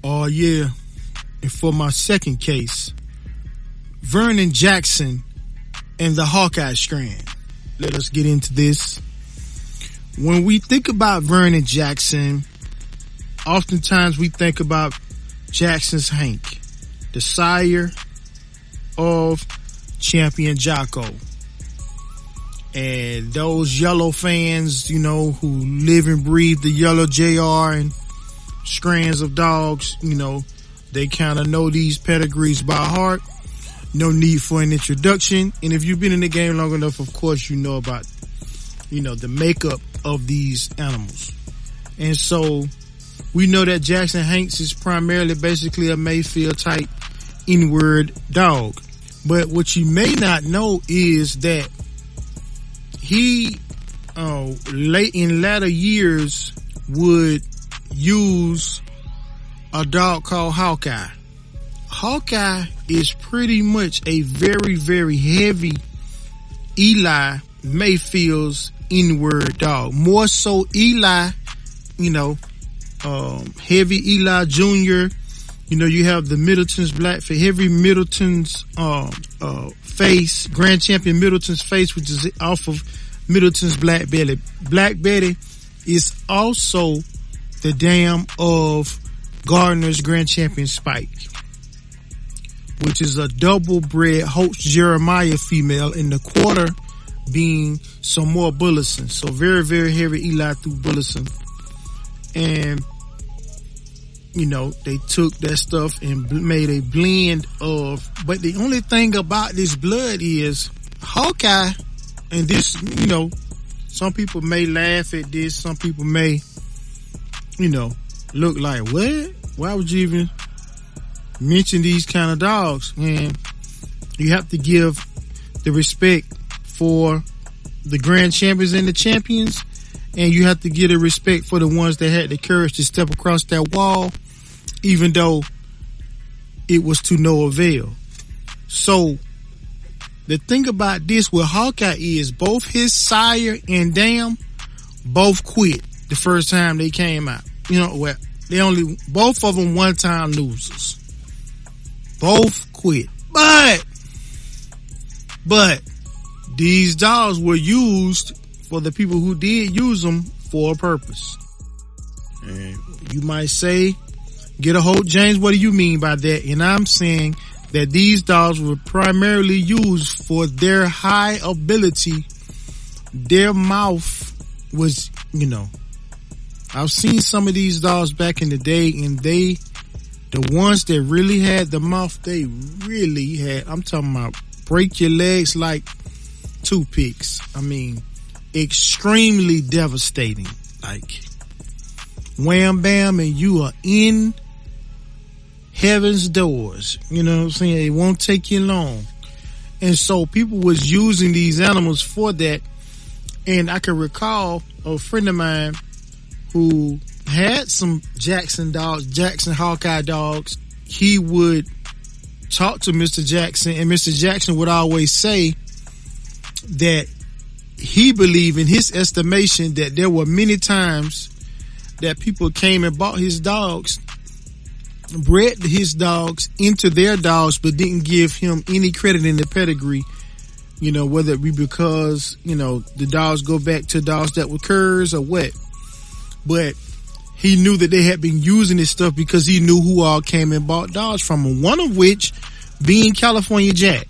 Oh, yeah. And for my second case, Vernon Jackson and the Hawkeye strand. Let us get into this. When we think about Vernon Jackson, oftentimes we think about Jackson's Hank, the sire of champion Jocko. And those yellow fans, you know, who live and breathe the yellow JR and strands of dogs, you know, they kind of know these pedigrees by heart. No need for an introduction. And if you've been in the game long enough, of course, you know about, you know, the makeup of these animals. And so we know that Jackson Hanks is primarily basically a Mayfield type inward dog. But what you may not know is that he, late in latter years would use a dog called Hawkeye. Hawkeye is pretty much a very, very heavy Eli Mayfield's inward dog. More so Eli, you know, heavy Eli Jr. You know, you have the Middleton's black for heavy Middleton's face, Grand Champion Middleton's face, which is off of Middleton's Black Betty. Black Betty is also the dam of Gardner's Grand Champion Spike, which is a double bred Holtz Jeremiah female, in the quarter being some more Bullison. So very, very heavy Eli through Bullison. And, you know, they took that stuff and made a blend of, but the only thing about this blood is Hawkeye, and this, you know, some people may laugh at this, some people may, you know, look like, what? Why would you even mention these kind of dogs? And you have to give the respect for the grand champions and the champions, and you have to give the respect for the ones that had the courage to step across that wall, even though it was to no avail. So the thing about this with Hawkeye is both his sire and dam both quit the first time they came out. You know, well, both of them one-time losers. Both quit. But these dogs were used for the people who did use them for a purpose. And you might say, get a hold, James, what do you mean by that? And I'm saying that these dogs were primarily used for their high ability. Their mouth was, you know, I've seen some of these dogs back in the day, and the ones that really had the mouth, they really had, I'm talking about break your legs like toothpicks. I mean, extremely devastating. Like, wham bam, and you are in heaven's doors. You know what I'm saying? It won't take you long. And so people was using these animals for that. And I can recall a friend of mine who had some Jackson dogs, Jackson Hawkeye dogs. He would talk to Mr. Jackson, and Mr. Jackson would always say that he believed, in his estimation, that there were many times that people came and bought his dogs, bred his dogs into their dogs, but didn't give him any credit in the pedigree. You know, whether it be because, you know, the dogs go back to dogs that were curs or what. But he knew that they had been using this stuff because he knew who all came and bought dogs from him. One of which being California Jack.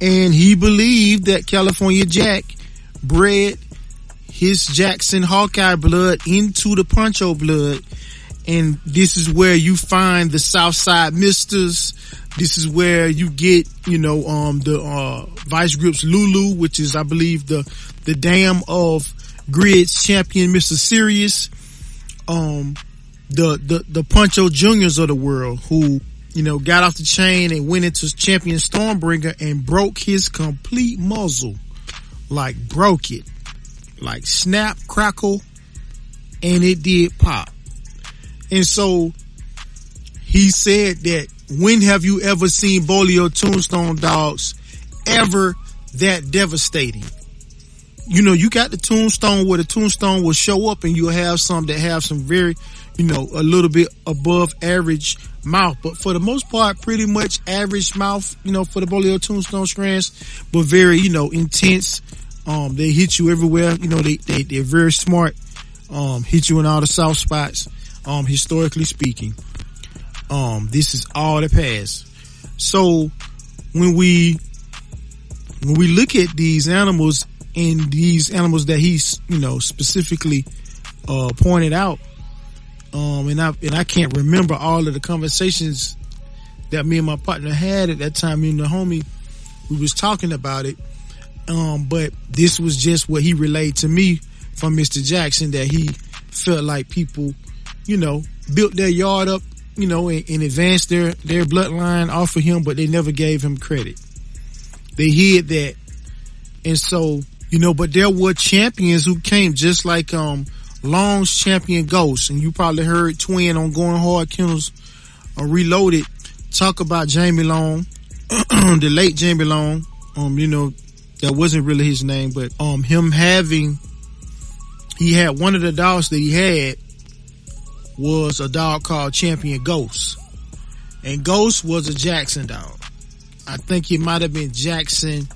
And he believed that California Jack bred his Jackson Hawkeye blood into the Poncho blood. And this is where you find the Southside Misters. This is where you get, you know, the Vice Grips Lulu, which is, I believe, the dam of Grid's champion, Mr. Sirius. The Poncho Juniors of the world, who, you know, got off the chain and went into champion Stormbringer and broke his complete muzzle. Like, broke it. Like, snap, crackle, and it did pop. And so he said that, when have you ever seen Bolio Tombstone dogs ever that devastating? you got the tombstone where the tombstone will show up, and you'll have some that have some very, a little bit above average mouth. But for the most part, pretty much average mouth, for the bolio tombstone strands, but very, intense. They hit you everywhere. They're very smart. Hit you in all the soft spots. Historically speaking, this is all the past. So when we look at these animals and these animals that he's, specifically, pointed out, and I can't remember all of the conversations that me and my partner had at that time. Me and the homie, we was talking about it. But this was just what he relayed to me from Mr. Jackson, that he felt like people, built their yard up, and advanced their bloodline off of him, but they never gave him credit. They hid that. And so, but there were champions who came, just like, Long's champion Ghost. And you probably heard Twin on Going Hard Kennels Reloaded talk about Jamie Long, the late Jamie Long. That wasn't really his name, but, he had one of the dogs that he had was a dog called Champion Ghost. And Ghost was a Jackson dog. I think it might have been Jackson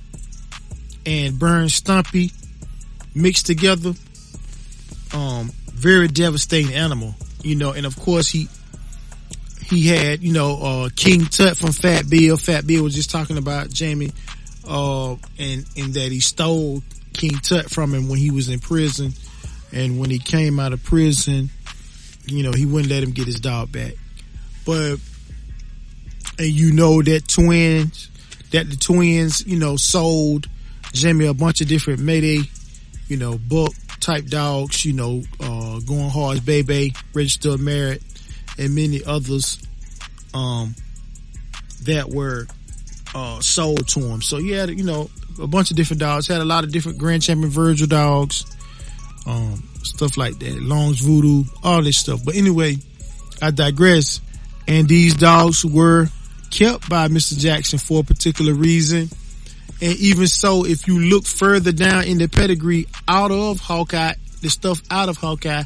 and Burn Stumpy mixed together. Very devastating animal, and of course he had, King Tut from Fat Bill. Fat Bill was just talking about Jamie, and that he stole King Tut from him when he was in prison. And when he came out of prison, he wouldn't let him get his dog back. But, and that the twins, sold Jamie a bunch of different Mayday, buck type dogs, Going Hard's Baby, Registered Merit, and many others, that were, sold to him. So he had, a bunch of different dogs, had a lot of different Grand Champion Virgil dogs, stuff like that, Long's Voodoo, all this stuff. But anyway, I digress. And these dogs were kept by Mr. Jackson for a particular reason. And even so, if you look further down in the pedigree out of Hawkeye, the stuff out of Hawkeye,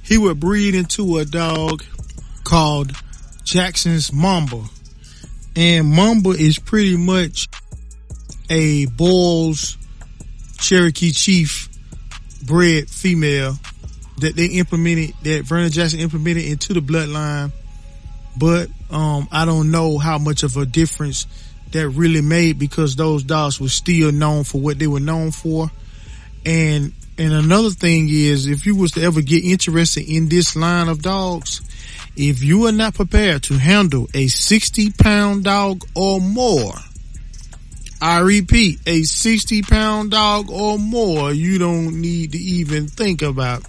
he would breed into a dog called Jackson's Mamba. And Mamba is pretty much a Boyle's Cherokee Chief bred female that that Vernon Jackson implemented into the bloodline. But I don't know how much of a difference that really made, because those dogs were still known for what they were known for. And another thing is, if you was to ever get interested in this line of dogs, if you are not prepared to handle a 60-pound dog or more, I repeat, a 60-pound dog or more, you don't need to even think about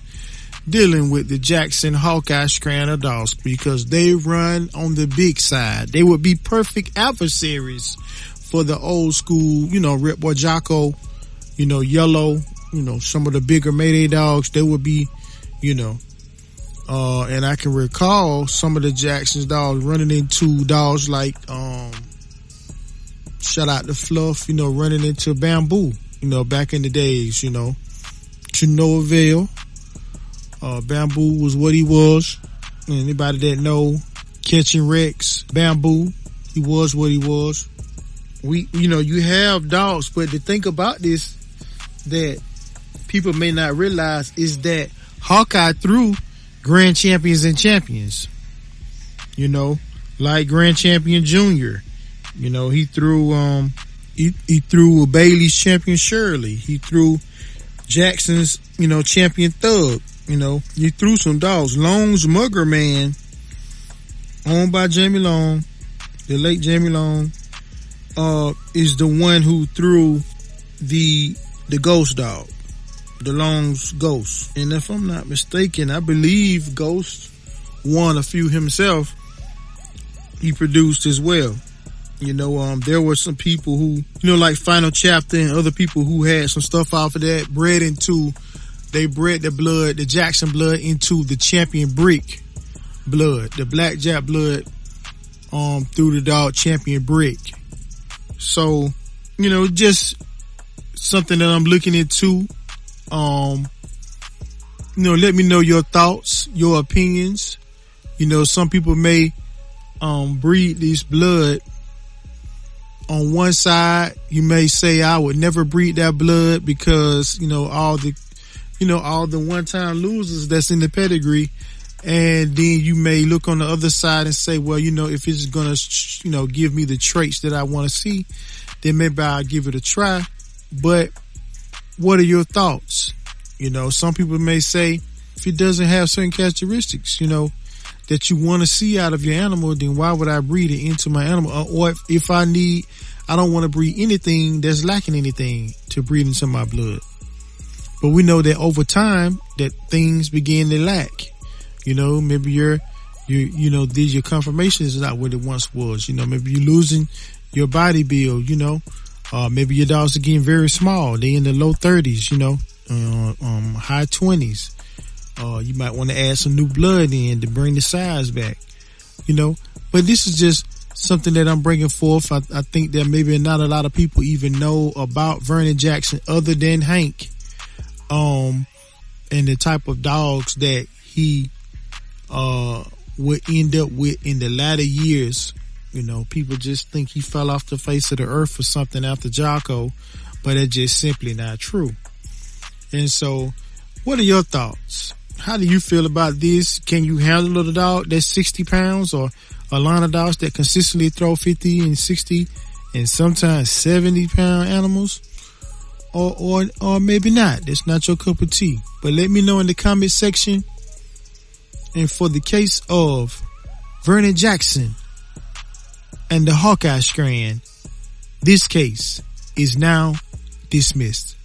dealing with the Jackson Hawkeye strand of dogs, because they run on the big side. They would be perfect adversaries for the old school, Rip Boy Jocko, Yellow, some of the bigger Mayday dogs. They would be, and I can recall some of the Jackson's dogs running into dogs like, shout out to Fluff, running into Bamboo, back in the days, to no avail. Bamboo was what he was. Anybody that know Catching Rex, Bamboo, he was what he was. You have dogs, but the thing about this that people may not realize is that Hawkeye threw grand champions and champions. Like Grand Champion Junior. He threw he threw Bailey's champion Shirley. He threw Jackson's, champion Thug. He threw some dogs. Long's Mugger Man, owned by Jamie Long, the late Jamie Long, is the one who threw the Ghost dog, the Long's Ghost. And if I'm not mistaken, I believe Ghost won a few himself. He produced as well. There were some people who, like Final Chapter and other people who had some stuff off of that, they bred the Jackson blood into the Champion Brick blood, the Blackjack blood, through the dog Champion Brick. So, just something that I'm looking into. Let me know your thoughts, your opinions. Some people may breed this blood on one side. You may say, I would never breed that blood because, all the one-time losers that's in the pedigree. And then you may look on the other side and say, well, if it's going to, give me the traits that I want to see, then maybe I'll give it a try. But what are your thoughts? Some people may say, if it doesn't have certain characteristics, that you want to see out of your animal, then why would I breed it into my animal? Or if I don't want to breed anything that's lacking anything to breed into my blood. But we know that over time that things begin to lack. Maybe your conformation is not what it once was. Maybe you're losing your body build, maybe your dogs are getting very small. They in the low 30s, high 20s. You might want to add some new blood in to bring the size back, but this is just something that I'm bringing forth. I think that maybe not a lot of people even know about Vernon Jackson other than Hank, and the type of dogs that he would end up with in the latter years. People just think he fell off the face of the earth or something after Jocko, but it's just simply not true. And so, what are your thoughts? How do you feel about this? Can you handle a dog that's 60 pounds or a line of dogs that consistently throw 50 and 60 and sometimes 70-pound animals? Or maybe not. That's not your cup of tea. But let me know in the comment section. And for the case of Vernon Jackson and the Hawkeye strand, this case is now dismissed.